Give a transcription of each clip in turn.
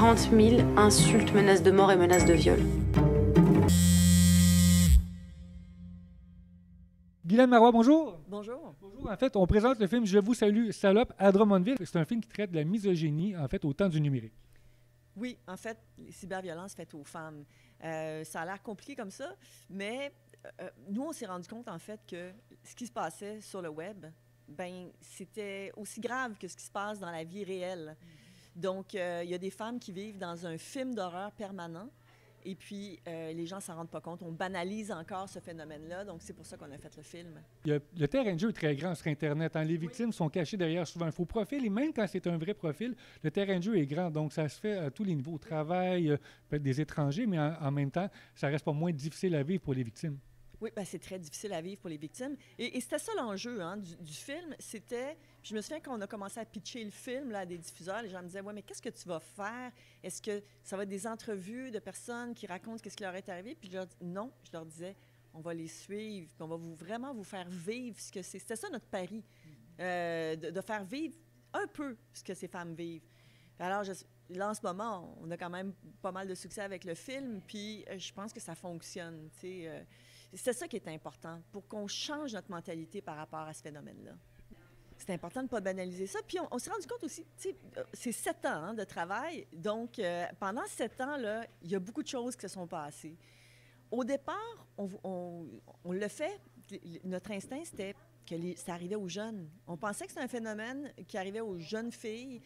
40 000 insultes, menaces de mort et menaces de viol. Guylaine Marois, bonjour. Bonjour. Bonjour. En fait, on présente le film Je vous salue, salope à Drummondville. C'est un film qui traite de la misogynie, en fait, au temps du numérique. Oui, en fait, les cyberviolences faites aux femmes. Ça a l'air compliqué comme ça, mais nous, on s'est rendu compte, en fait, que ce qui se passait sur le web, ben, c'était aussi grave que ce qui se passe dans la vie réelle. Donc, il y a des femmes qui vivent dans un film d'horreur permanent. Et puis, les gens ne s'en rendent pas compte. On banalise encore ce phénomène-là. Donc, c'est pour ça qu'on a fait le film. Le terrain de jeu est très grand sur Internet. Hein. Les victimes sont cachées derrière souvent un faux profil. Et même quand c'est un vrai profil, le terrain de jeu est grand. Donc, ça se fait à tous les niveaux. Au travail, peut-être des étrangers, mais en même temps, ça reste pas moins difficile à vivre pour les victimes. Oui, ben, c'est très difficile à vivre pour les victimes. Et c'était ça l'enjeu du film. C'était... Je me souviens quand on a commencé à pitcher le film là, à des diffuseurs, les gens me disaient « Ouais, mais qu'est-ce que tu vas faire? Est-ce que ça va être des entrevues de personnes qui racontent ce qui leur est arrivé? » Puis non, je leur disais « On va les suivre, puis on va vraiment vous faire vivre ce que c'est. » C'était ça notre pari, de faire vivre un peu ce que ces femmes vivent. Alors, là, en ce moment, on a quand même pas mal de succès avec le film, puis je pense que ça fonctionne, tu sais. C'est ça qui est important, pour qu'on change notre mentalité par rapport à ce phénomène-là. C'est important de ne pas banaliser ça. Puis on s'est rendu compte aussi, tu sais, c'est 7 ans de travail. Donc, pendant 7 ans-là, il y a beaucoup de choses qui se sont passées. Au départ, on le fait. Notre instinct, c'était que ça arrivait aux jeunes. On pensait que c'était un phénomène qui arrivait aux jeunes filles,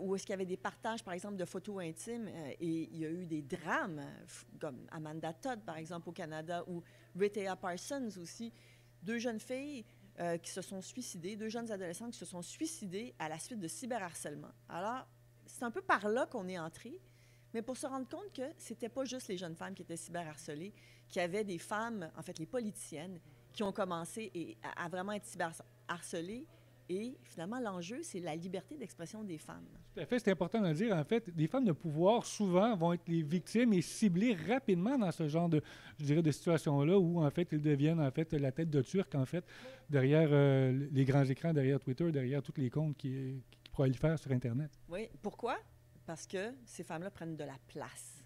où est-ce qu'il y avait des partages, par exemple, de photos intimes. Et il y a eu des drames, comme Amanda Todd, par exemple, au Canada, ou Rethea Parsons aussi. 2 jeunes filles qui se sont suicidées, 2 jeunes adolescentes qui se sont suicidées à la suite de cyberharcèlement. Alors, c'est un peu par là qu'on est entré, mais pour se rendre compte que c'était pas juste les jeunes femmes qui étaient cyberharcelées, qu'il y avait des femmes, en fait, les politiciennes, qui ont commencé à vraiment être cyberharcelées. Et finalement, l'enjeu, c'est la liberté d'expression des femmes. Tout à fait, c'est important de le dire. En fait, des femmes de pouvoir, souvent, vont être les victimes et ciblées rapidement dans ce genre de, je dirais, de situation-là où, en fait, ils deviennent, en fait, la tête de turc, en fait, derrière les grands écrans, derrière Twitter, derrière tous les comptes qui prolifèrent sur Internet. Oui. Pourquoi? Parce que ces femmes-là prennent de la place.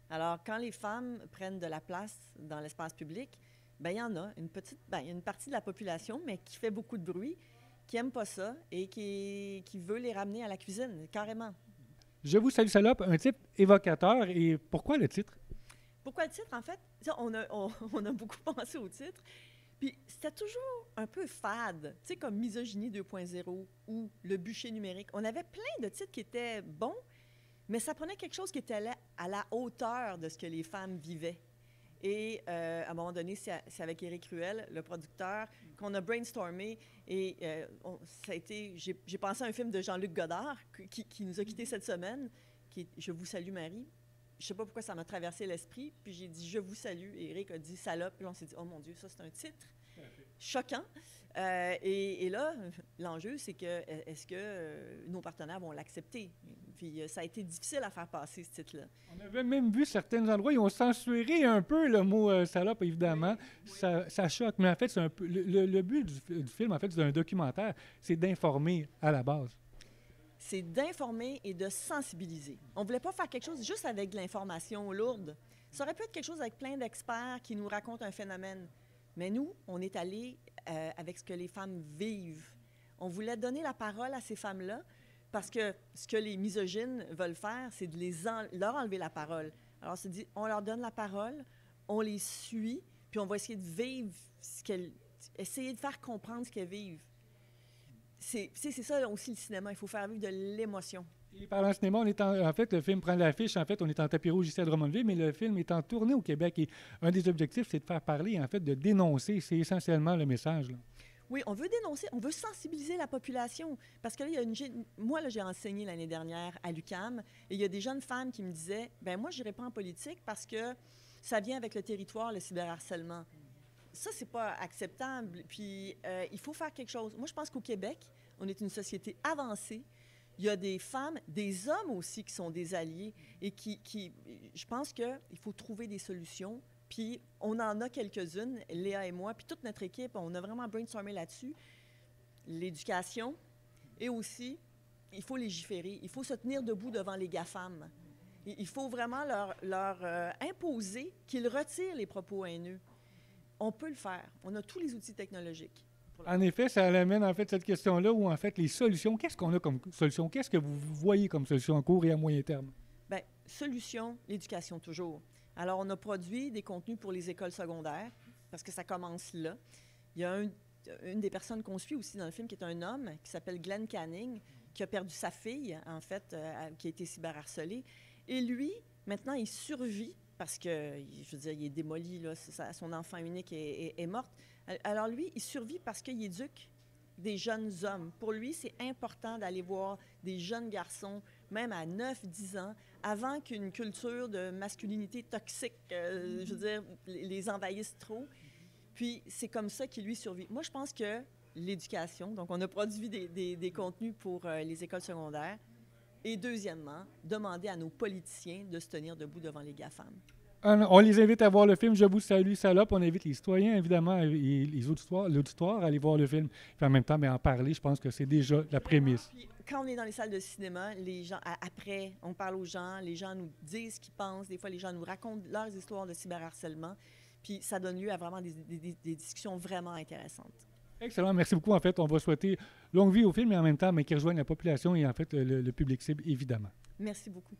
Alors, quand les femmes prennent de la place dans l'espace public, bien, il y en a il y a une partie de la population, mais qui fait beaucoup de bruit, qui n'aime pas ça et qui veut les ramener à la cuisine, carrément. Je vous salue, salope, un type évocateur. Et pourquoi le titre? Pourquoi le titre? En fait, on a beaucoup pensé au titre. Puis c'était toujours un peu fade, tu sais, comme Misogynie 2.0 ou Le bûcher numérique. On avait plein de titres qui étaient bons, mais ça prenait quelque chose qui était à la hauteur de ce que les femmes vivaient. Et à un moment donné, c'est avec Éric Ruel, le producteur, qu'on a brainstormé. Et ça a été... J'ai pensé à un film de Jean-Luc Godard qui nous a quittés cette semaine, qui est Je vous salue, Marie. Je ne sais pas pourquoi ça m'a traversé l'esprit. Puis j'ai dit Je vous salue. Et Éric a dit Salope. Puis on s'est dit Oh mon Dieu, ça, c'est un titre choquant. Et là, l'enjeu, c'est que est-ce que nos partenaires vont l'accepter? Puis ça a été difficile à faire passer, ce titre-là. On avait même vu certains endroits, ils ont censuré un peu le mot salope, évidemment. Oui. Ça choque. Mais en fait, c'est un peu, le but du film, en fait, c'est un documentaire, c'est d'informer à la base. C'est d'informer et de sensibiliser. On ne voulait pas faire quelque chose juste avec de l'information lourde. Ça aurait pu être quelque chose avec plein d'experts qui nous racontent un phénomène. Mais nous, on est allés avec ce que les femmes vivent. On voulait donner la parole à ces femmes-là parce que ce que les misogynes veulent faire, c'est de leur enlever la parole. Alors, c'est dit, on leur donne la parole, on les suit, puis on va essayer de vivre essayer de faire comprendre ce qu'elles vivent. C'est ça aussi le cinéma, il faut faire vivre de l'émotion. Et parlant de cinéma, en fait, le film prend l'affiche, en fait, on est en tapis rouge ici à Drummondville, mais le film est en tournée au Québec et un des objectifs, c'est de faire parler, en fait, de dénoncer. C'est essentiellement le message, là. Oui, on veut dénoncer, on veut sensibiliser la population. Parce que là, moi, là, j'ai enseigné l'année dernière à l'UQAM et il y a des jeunes femmes qui me disaient « Bien, moi, je n'irai pas en politique parce que ça vient avec le territoire, le cyberharcèlement. » Ça, c'est pas acceptable. Puis, il faut faire quelque chose. Moi, je pense qu'au Québec, on est une société avancée. Il y a des femmes, des hommes aussi qui sont des alliés et je pense qu'il faut trouver des solutions. Puis on en a quelques-unes, Léa et moi, puis toute notre équipe, on a vraiment brainstormé là-dessus. L'éducation et aussi, il faut légiférer. Il faut se tenir debout devant les GAFAM. Il faut vraiment leur imposer qu'ils retirent les propos haineux. On peut le faire. On a tous les outils technologiques. En effet, ça amène en fait cette question-là où en fait les solutions, qu'est-ce qu'on a comme solution? Qu'est-ce que vous voyez comme solution à court et à moyen terme? Bien, solution, l'éducation toujours. Alors, on a produit des contenus pour les écoles secondaires parce que ça commence là. Il y a une des personnes qu'on suit aussi dans le film qui est un homme qui s'appelle Glenn Canning, qui a perdu sa fille, en fait, qui a été cyberharcelée. Et lui, maintenant, il survit parce que, je veux dire, il est démoli, là, son enfant unique est morte. Alors lui, il survit parce qu'il éduque des jeunes hommes. Pour lui, c'est important d'aller voir des jeunes garçons, même à 9-10 ans, avant qu'une culture de masculinité toxique, je veux dire, les envahisse trop. Puis c'est comme ça qu'il lui survit. Moi, je pense que l'éducation, donc on a produit des contenus pour les écoles secondaires, et deuxièmement, demander à nos politiciens de se tenir debout devant les GAFAM. On les invite à voir le film Je vous salue, salope. On invite les citoyens, évidemment, et l'auditoire à aller voir le film. Puis en même temps, en parler, je pense que c'est déjà la prémisse. Puis, quand on est dans les salles de cinéma, les gens, après, on parle aux gens, les gens nous disent ce qu'ils pensent. Des fois, les gens nous racontent leurs histoires de cyberharcèlement. Puis ça donne lieu à vraiment des discussions vraiment intéressantes. Excellent, merci beaucoup. En fait, on va souhaiter longue vie au film, mais en même temps, qu'il rejoigne la population et en fait le public cible, évidemment. Merci beaucoup.